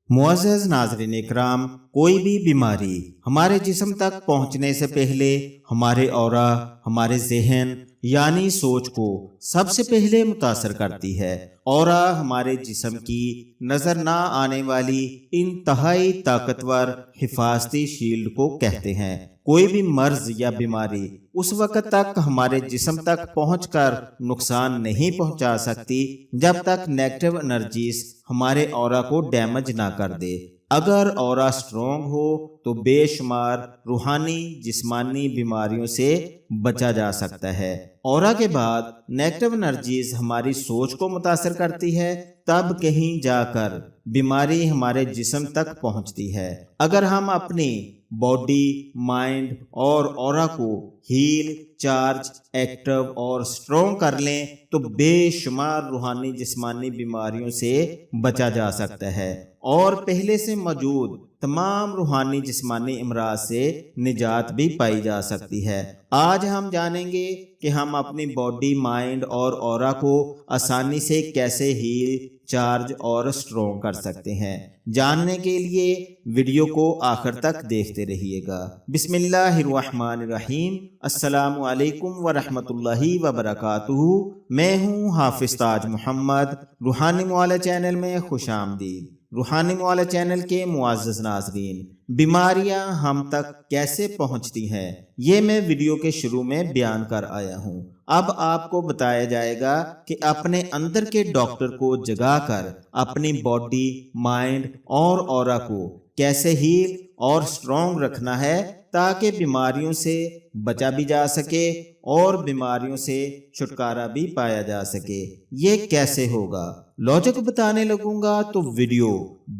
मुअज़्ज़ज़ नाज़रीन इकराम, कोई भी बीमारी हमारे जिस्म तक पहुंचने से पहले हमारे ऑरा, हमारे ज़हन यानी सोच को सबसे पहले मुतासर करती है। ऑरा हमारे जिस्म की नजर ना आने वाली इंतहाई ताकतवर हिफाजती शील्ड को कहते हैं। कोई भी मर्ज या बीमारी उस वक्त तक हमारे जिस्म तक पहुंचकर नुकसान नहीं पहुंचा सकती जब तक नेगेटिव एनर्जीज हमारे ऑरा को डैमेज ना कर दे। अगर ऑरा स्ट्रॉन्ग हो तो बेशुमार रूहानी जिस्मानी बीमारियों से बचा जा सकता है। ऑरा के बाद नेगेटिव एनर्जीज हमारी सोच को मुतासर करती है, तब कहीं जाकर बीमारी हमारे जिस्म तक पहुंचती है। अगर हम अपनी बॉडी, माइंड और ऑरा को हील, चार्ज, एक्टिव और स्ट्रॉन्ग कर लें तो बेशुमार रूहानी जिस्मानी बीमारियों से बचा जा सकता है और पहले से मौजूद तमाम रूहानी जिस्मानी अमराज से निजात भी पाई जा सकती है। आज हम जानेंगे कि हम अपनी बॉडी, माइंड और ऑरा को आसानी से कैसे हील, चार्ज और स्ट्रॉन्ग कर सकते हैं। जानने के लिए वीडियो को आखिर तक देखते रहिएगा। बिस्मिल्लाहिर्रहमानिर्रहीम। अस्सलामु अलैकुम वरहमतुल्लाहि वबरकातुहू। मैं हूँ हाफिज ताज मोहम्मद। रूहानी मुआला चैनल में खुश आमदीद। रूहानी मुआला चैनल के मुअज़्ज़ज़ नाज़रीन, बीमारियां हम तक कैसे पहुंचती हैं, ये मैं वीडियो के शुरू में बयान कर आया हूं। अब आपको बताया जाएगा कि अपने अंदर के डॉक्टर को जगाकर अपनी बॉडी, माइंड और ऑरा को कैसे हील और स्ट्रॉन्ग रखना है ताकि बीमारियों से बचा भी जा सके और बीमारियों से छुटकारा भी पाया जा सके। ये कैसे होगा? लॉजिक बताने लगूंगा तो वीडियो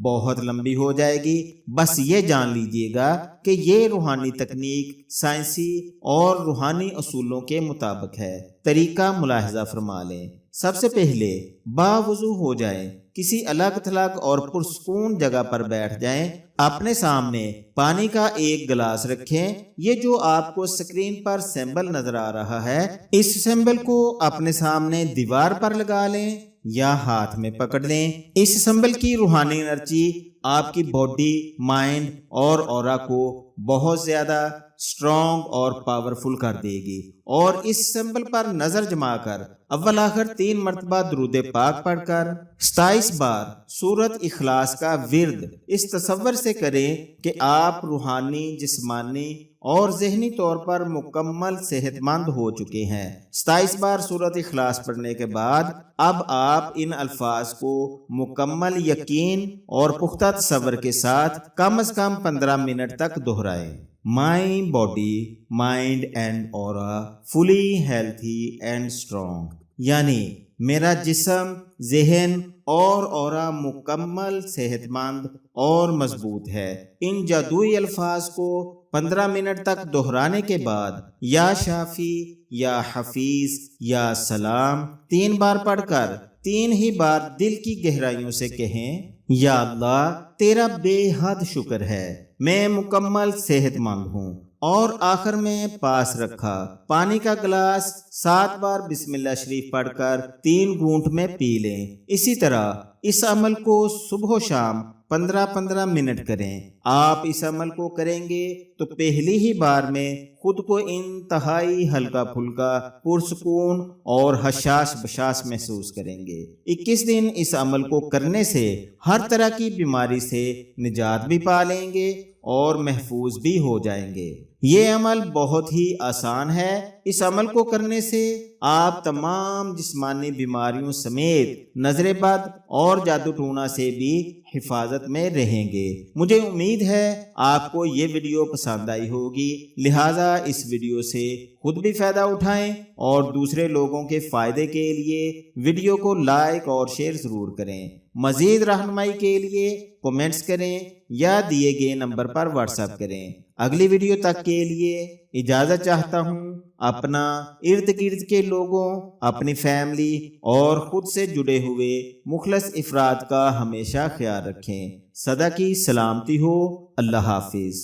बहुत लंबी हो जाएगी। बस ये जान लीजिएगा कि ये रूहानी तकनीक साइंसी और रूहानी असूलों के मुताबिक है। तरीका मुलाहिजा फरमा लें। सबसे पहले बावुज़ू हो जाएं, किसी अलग थलग और पुरसकून जगह पर बैठ जाएं। अपने सामने पानी का एक गिलास रखें। ये जो आपको स्क्रीन पर सिंबल नजर आ रहा है, इस सिंबल को अपने सामने दीवार पर लगा लें या हाथ में पकड़ लें। इस सिंबल की रूहानी एनर्जी आपकी बॉडी, माइंड और ऑरा को बहुत ज्यादा स्ट्रॉन्ग और पावरफुल कर देगी। और इस सिंबल पर नजर जमाकर अव्वल आखिर 3 मरतबा दुरूद पाक पढ़कर 27 बार सूरत इखलास का विर्द इस तसव्वुर से करें कि आप रूहानी, जिस्मानी और ज़हनी तौर पर मुकम्मल सेहतमंद हो चुके हैं। 27 बार सूरत इखलास पढ़ने के बाद अब आप इन अल्फाज को मुकम्मल यकीन और पुख्ता तसव्वुर के साथ कम से कम 15 मिनट तक दोहराएं। My body, mind and aura fully healthy and strong, यानी मेरा जिस्म, ज़हन और ऑरा मुकम्मल सेहतमंद और मजबूत है। इन जादुई अल्फाज को 15 मिनट तक दोहराने के बाद या शाफी, या हफीज, या सलाम 3 बार पढ़कर 3 ही बार दिल की गहराइयों से कहें, या अल्लाह तेरा बेहद शुक्र है, मैं मुकम्मल सेहतमंद हूँ। और आखिर में पास रखा पानी का गिलास 7 बार बिस्मिल्लाह शरीफ पढ़कर 3 घूंट में पी लें। इसी तरह इस अमल को सुबह शाम 15-15 मिनट करें। आप इस अमल को करेंगे तो पहली ही बार में खुद को इंतहाई हल्का फुल्का, पुरसकून और हशाश बशाश महसूस करेंगे। 21 दिन इस अमल को करने से हर तरह की बीमारी से निजात भी पा लेंगे और महफूज भी हो जाएंगे। ये अमल बहुत ही आसान है। इस अमल को करने से आप तमाम जिस्मानी बीमारियों समेत नजरे बद और जादू टूना से भी हिफाजत में रहेंगे। मुझे उम्मीद है आपको ये वीडियो पसंद आई होगी, लिहाजा इस वीडियो से खुद भी फायदा उठाएं और दूसरे लोगों के फायदे के लिए वीडियो को लाइक और शेयर जरूर करें। मजीद रहनुमाई के लिए कमेंट्स करें या दिए गए नंबर पर व्हाट्सएप करें। अगली वीडियो तक के लिए इजाजत चाहता हूँ। अपना, इर्द गिर्द के लोगों, अपनी फैमिली और खुद से जुड़े हुए मुखलस इफराद का हमेशा ख्याल रखें। सदा की सलामती हो। अल्लाह हाफिज।